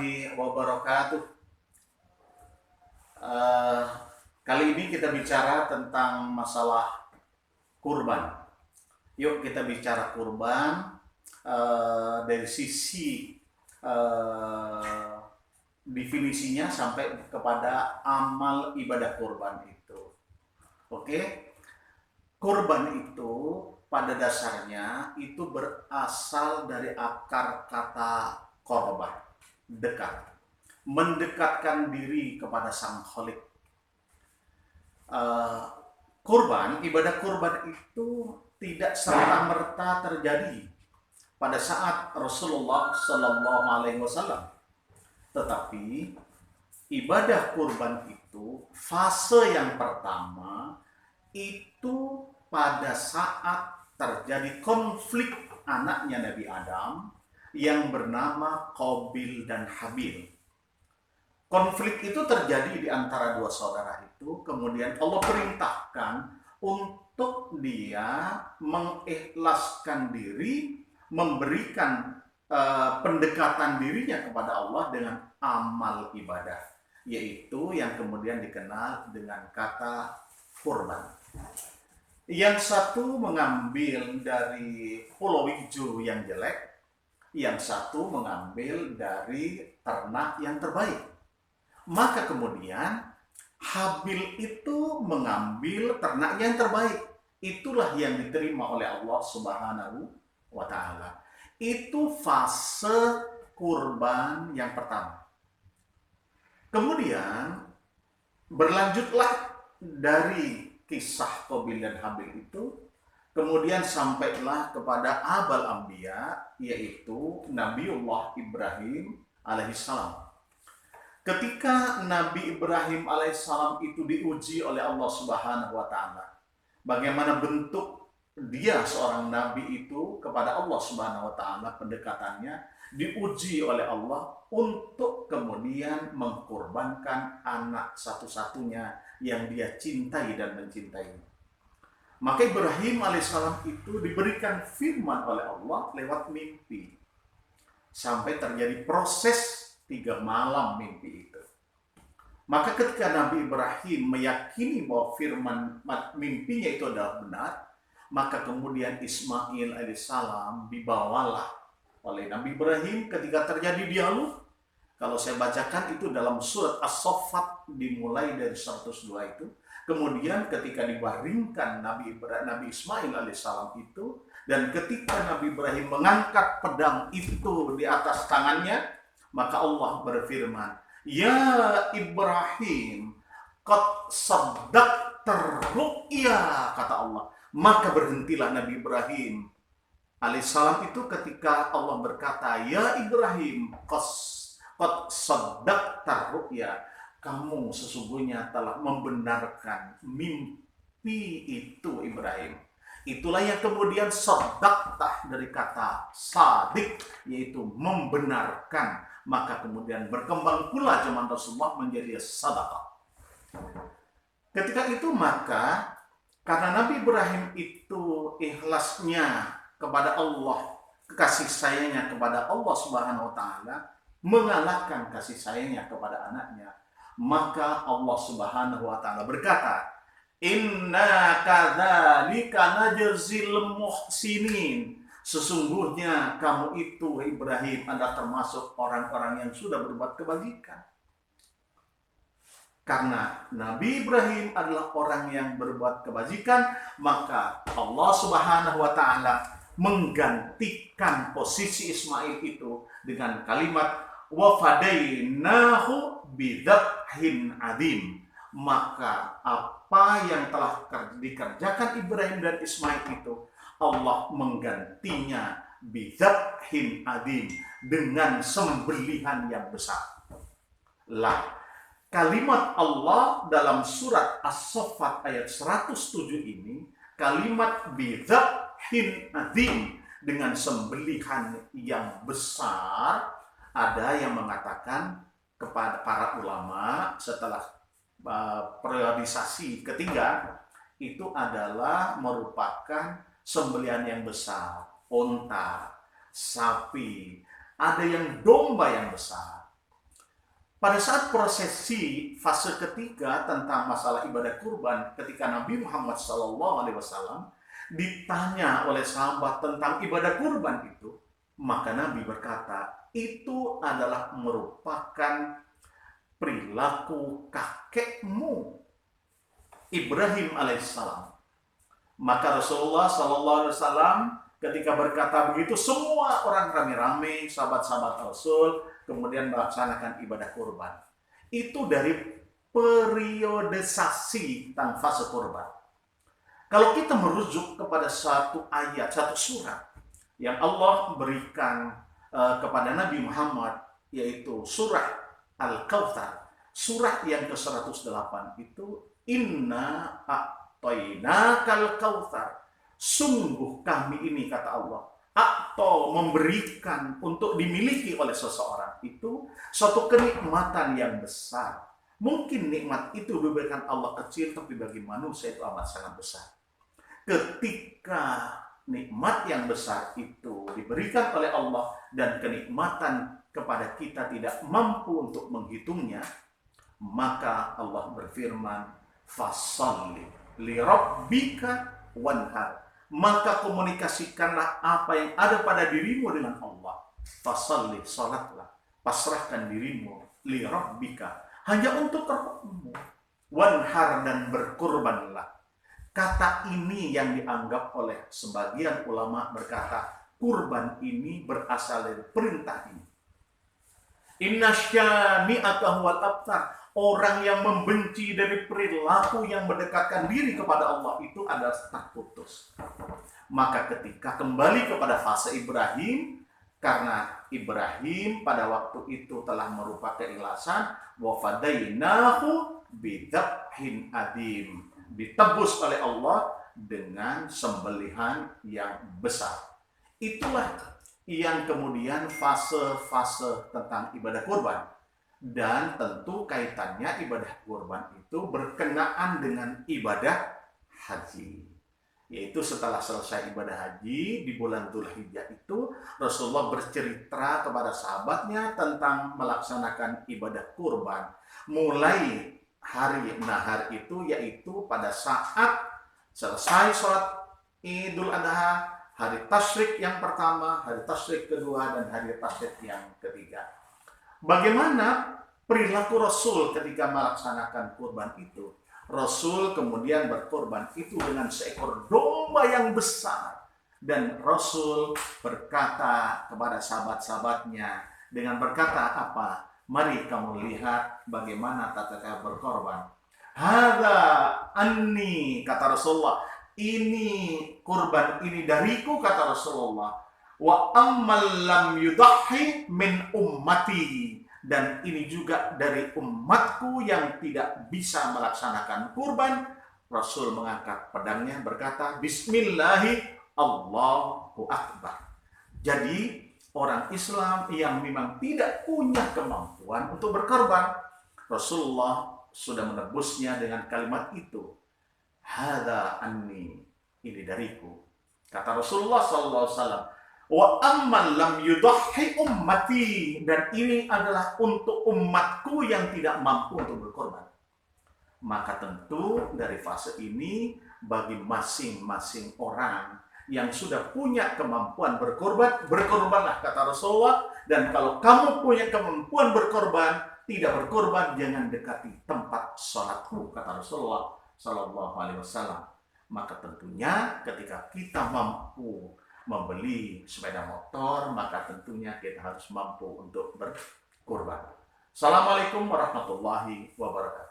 warahmatullahi wabarakatuh. Eh, Kali ini kita bicara tentang masalah kurban. Yuk kita bicara kurban dari sisi eh, definisinya sampai kepada amal ibadah kurban itu. Oke, kurban itu pada dasarnya itu berasal dari akar kata korban, dekat, mendekatkan diri kepada sang Khalik. Uh, ibadah kurban itu tidak serta merta terjadi pada saat Rasulullah Shallallahu Alaihi Wasallam, tetapi ibadah kurban itu fase yang pertama itu pada saat terjadi konflik anaknya Nabi Adam yang bernama Qabil dan Habil. Konflik itu terjadi di antara dua saudara itu, kemudian Allah perintahkan untuk dia mengikhlaskan diri, memberikan pendekatan dirinya kepada Allah dengan amal ibadah, yaitu yang kemudian dikenal dengan kata kurban. Yang satu mengambil dari pulau hijau yang jelek, yang satu mengambil dari ternak yang terbaik. Maka kemudian Habil itu mengambil ternak yang terbaik. Itulah yang diterima oleh Allah Subhanahu wa Ta'ala. Itu fase kurban yang pertama. Kemudian berlanjutlah dari kisah Qabil dan Habil itu, kemudian sampailah kepada Abal Anbiya, yaitu Nabiullah Ibrahim alaihissalam. Ketika Nabi Ibrahim alaihissalam itu diuji oleh Allah Subhanahu wa Ta'ala, bagaimana bentuk dia seorang nabi itu kepada Allah Subhanahu wa Ta'ala, pendekatannya diuji oleh Allah untuk kemudian mengkorbankan anak satu-satunya yang dia cintai dan mencintai. Maka Ibrahim alaihissalam itu diberikan firman oleh Allah lewat mimpi, sampai terjadi proses 3 malam mimpi itu. Maka ketika Nabi Ibrahim meyakini bahwa firman mimpinya itu adalah benar, maka kemudian Ismail alaihissalam dibawalah oleh Nabi Ibrahim ketika terjadi dialog. Kalau saya bacakan itu dalam surat As-Saffat dimulai dari 102 itu. Kemudian ketika dibaringkan Nabi Ismail alaihissalam itu, dan ketika Nabi Ibrahim mengangkat pedang itu di atas tangannya, maka Allah berfirman, "Ya Ibrahim, qad saddaqta ru'ya," kata Allah. Maka berhentilah Nabi Ibrahim alaihissalam itu ketika Allah berkata, "Ya Ibrahim, qad saddaqta ru'ya," kamu sesungguhnya telah membenarkan mimpi itu Ibrahim. Itulah yang kemudian sadaqtah dari kata sadik, yaitu membenarkan. Maka kemudian berkembang pula zaman Rasulullah menjadi sadaqah. Ketika itu maka karena Nabi Ibrahim itu ikhlasnya kepada Allah, kasih sayangnya kepada Allah Subhanahu wa Ta'ala mengalahkan kasih sayangnya kepada anaknya, maka Allah Subhanahu wa Ta'ala berkata, "Inna kadzalika najzil muhsinin." Sesungguhnya kamu itu Ibrahim adalah termasuk orang-orang yang sudah berbuat kebajikan. Karena Nabi Ibrahim adalah orang yang berbuat kebajikan, maka Allah Subhanahu wa Ta'ala menggantikan posisi Ismail itu dengan kalimat wa fadainahu bidzabhin adzim. Maka apa yang telah dikerjakan Ibrahim dan Ismail itu, Allah menggantinya bidzabhin adzim, dengan sembelihan yang besar. Lah, kalimat Allah dalam surat As-Saffat ayat 107 ini, kalimat bidzabhin adzim, dengan sembelihan yang besar, ada yang mengatakan kepada para ulama setelah periodisasi ketiga, itu adalah merupakan sembelihan yang besar, unta, sapi, ada yang domba yang besar. pada saat prosesi fase ketiga tentang masalah ibadah kurban, ketika Nabi Muhammad SAW ditanya oleh sahabat tentang ibadah kurban itu, maka Nabi berkata, itu adalah merupakan perilaku kakekmu Ibrahim alaihissalam. Maka Rasulullah SAW ketika berkata begitu, semua orang rame-rame, sahabat-sahabat Rasul, kemudian melaksanakan ibadah kurban. Itu dari periodisasi tentang fase kurban. Kalau kita merujuk kepada satu ayat, satu surat yang Allah berikan kepada Nabi Muhammad, yaitu surah Al-Kautsar, surah yang ke-108 itu, Inna a'tainakal kautsar. Sungguh kami ini, kata Allah, atau memberikan untuk dimiliki oleh seseorang itu suatu kenikmatan yang besar. Mungkin nikmat itu diberikan Allah kecil, tapi bagi manusia itu amat sangat besar. Ketika nikmat yang besar itu diberikan oleh Allah dan kenikmatan kepada kita tidak mampu untuk menghitungnya, maka Allah berfirman, fasalli li rabbika wanhar. Maka komunikasikanlah apa yang ada pada dirimu dengan Allah. Fasalli, salatlah, pasrahkan dirimu, li rabbika, hanya untuk Rabbmu, wanhar, dan berkurbanlah. Kata ini yang dianggap oleh sebagian ulama berkata, kurban ini berasal dari perintah ini. Inna syani'aka huwal abtar. Orang yang membenci dari perilaku yang mendekatkan diri kepada Allah itu adalah terputus. Maka ketika kembali kepada fase Ibrahim, karena Ibrahim pada waktu itu telah merupakan keikhlasan, wa fadainahu bidzabhin adim, ditebus oleh Allah dengan sembelihan yang besar. Itulah yang kemudian fase-fase tentang ibadah kurban. Dan tentu kaitannya ibadah kurban itu berkenaan dengan ibadah haji. Yaitu setelah selesai ibadah haji di bulan Dzulhijjah itu, Rasulullah bercerita kepada sahabatnya tentang melaksanakan ibadah kurban. Mulai hari nahar itu, yaitu pada saat selesai sholat Idul Adha, hari tasyrik yang pertama, hari tasyrik kedua, dan hari tasyrik yang ketiga. Bagaimana perilaku Rasul ketika melaksanakan kurban itu? Rasul kemudian berkurban itu dengan seekor domba yang besar. Dan Rasul berkata kepada sahabat-sahabatnya dengan berkata apa? Mari kamu lihat bagaimana tata cara berkorban. Hadza anni, kata Rasulullah. Ini kurban ini dariku, kata Rasulullah. Wa ammal lam yudahhi min ummati, dan ini juga dari umatku yang tidak bisa melaksanakan kurban. Rasul mengangkat pedangnya berkata, Bismillahi Allahu Akbar. Jadi orang Islam yang memang tidak punya kemampuan untuk berkorban, Rasulullah sudah menebusnya dengan kalimat itu. Hadza anni, ini dariku, kata Rasulullah SAW. Wa amman lam yudahhi ummati, dan ini adalah untuk umatku yang tidak mampu untuk berkorban. Maka tentu dari fase ini bagi masing-masing orang yang sudah punya kemampuan berkorban, berkorbanlah, kata Rasulullah. Dan kalau kamu punya kemampuan berkorban, tidak berkorban, jangan dekati tempat sholatku, kata Rasulullah Sallallahu Alaihi Wasallam. Maka tentunya ketika kita mampu membeli sepeda motor, maka tentunya kita harus mampu untuk berkurban. Assalamualaikum warahmatullahi wabarakatuh.